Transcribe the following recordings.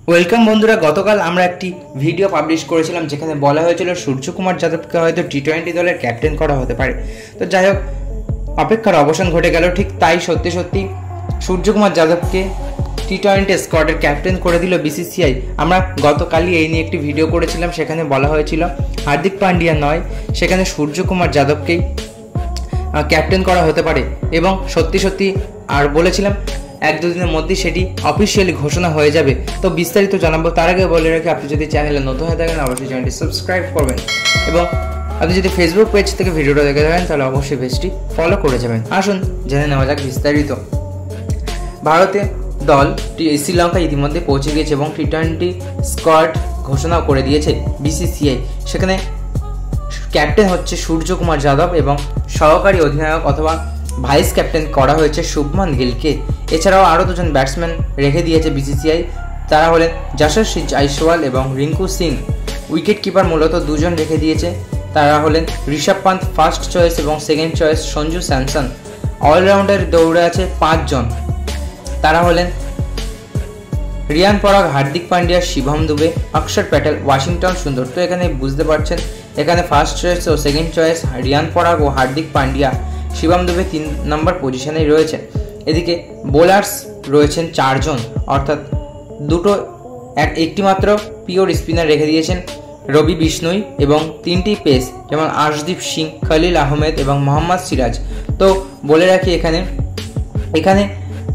Welcome বন্ধুরা, গতকাল আমরা একটি ভিডিও পাবলিশ করেছিলাম যেখানে বলা হয়েছিল সূর্যকুমার যাদবকে হয়তো টি-20 দলের ক্যাপ্টেন করা হতে পারে। তো যাই হোক, অপেক্ষার অবসান ঘটে গেল। ঠিক তাই সত্যি সূর্যকুমার যাদবকে টি-20 স্কোয়াডের ক্যাপ্টেন করে দিল বিসিসিআই। আমরা গতকালই এই নিয়ে একটি ভিডিও করেছিলাম, সেখানে বলা হয়েছিল হার্দিক পান্ডিয়া নয়, সেখানে সূর্যকুমার যাদবকেই ক্যাপ্টেন করা হতে পারে এবং সত্যি আর বলেছিলাম 1-2 দিনের মধ্যেই সেটি অফিসিয়ালি ঘোষণা হয়ে যাবে। তো বিস্তারিত জানাবো। তার আগে বলে রাখি, আপনি যদি চ্যানেলে নতুন হয়ে থাকেন অবশ্যই চ্যানেলটি সাবস্ক্রাইব করবেন এবং আপনি যদি ফেসবুক পেজ থেকে ভিডিওটা দেখে থাকেন তাহলে অবশ্যই পেজটি ফলো করে যাবেন। আসুন জেনে নেওয়া যাক বিস্তারিত। ভারতের দল শ্রীলঙ্কা ইতিমধ্যে পৌঁছে গিয়েছে এবং টি-20 স্কোয়াড ঘোষণা করে দিয়েছে বিসিসিআই। সেখানে ক্যাপ্টেন হচ্ছে সূর্যকুমার যাদব এবং সহকারী অধিনায়ক অথবা ভাইস ক্যাপ্টেন করা হয়েছে শুভমান গিলকে। এছাড়াও আরও 2জন ব্যাটসম্যান রেখে দিয়েছে বিসিসিআই। তারা হলেন যশস্বী জয়সওয়াল এবং রিঙ্কু সিং। উইকেট কিপার মূলত 2জন রেখে দিয়েছে, তারা হলেন ঋষভ পান্ত ফার্স্ট চয়েস এবং second choice Sanju Samson. Allrounder দৌড়ে আছে 5 জন, তারা হলেন রিয়ান পরাগ, হার্দিক পান্ডিয়া, শিবম দুবে, অক্ষর প্যাটেল, ওয়াশিংটন সুন্দর। তো এখানে বুঝতে পারছেন, এখানে ফার্স্ট চয়েস ও সেকেন্ড চয়েস রিয়ান পরাগ ও হার্দিক পান্ডিয়া, শিবম দুবে 3 নম্বর পজিশনেই রয়েছে। এদিকে বোলার্স রয়েছেন 4 জন, অর্থাৎ একটি মাত্র পিওর স্পিনার রেখে দিয়েছেন রবি বিষ্ণুই এবং 3টি পেস যেমন আর্শদীপ সিং, খলিল আহমেদ এবং মোহাম্মদ সিরাজ। তো বলে রাখি, এখানে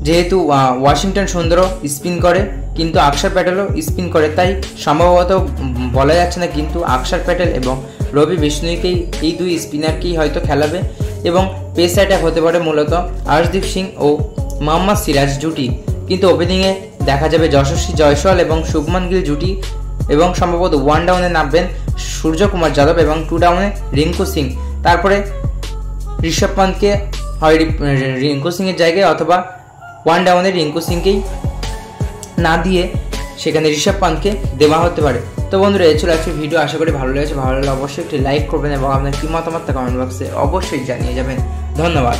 যেহেতু ওয়াশিংটন সুন্দরও স্পিন করে কিন্তু অক্ষর প্যাটেলও স্পিন করে, তাই সম্ভবত বলা যাচ্ছে না, কিন্তু অক্ষর প্যাটেল এবং রবি বিষ্ণুইকেই এই 2 স্পিনারকেই হয়তো খেলাবে এবং পেস অ্যাটাক হতে পারে মূলত আর্শদীপ সিং ও মোহাম্মদ সিরাজ জুটি। কিন্তু ওপেনিংয়ে দেখা যাবে যশস্বী জয়সওয়াল এবং শুভমান গিল জুটি এবং সম্ভবত 1 ডাউনে নামবেন সূর্যকুমার যাদব এবং 2 ডাউনে রিঙ্কু সিং। তারপরে ঋষভ পান্তকে হয় রিঙ্কু সিংয়ের জায়গায় অথবা 1 ডাউনে রিঙ্কু সিংকেই না দিয়ে সেখানে ঋষভ পান্তকে দেওয়া হতে পারে। তো বন্ধুরা, এই ছিল আজকের ভিডিও। আশা করি ভালো লেগেছে। ভালো লাগলে অবশ্যই একটি লাইক করবেন এবং আপনার কি মতামত তা কমেন্ট বক্সে অবশ্যই জানিয়ে যাবেন। ধন্যবাদ।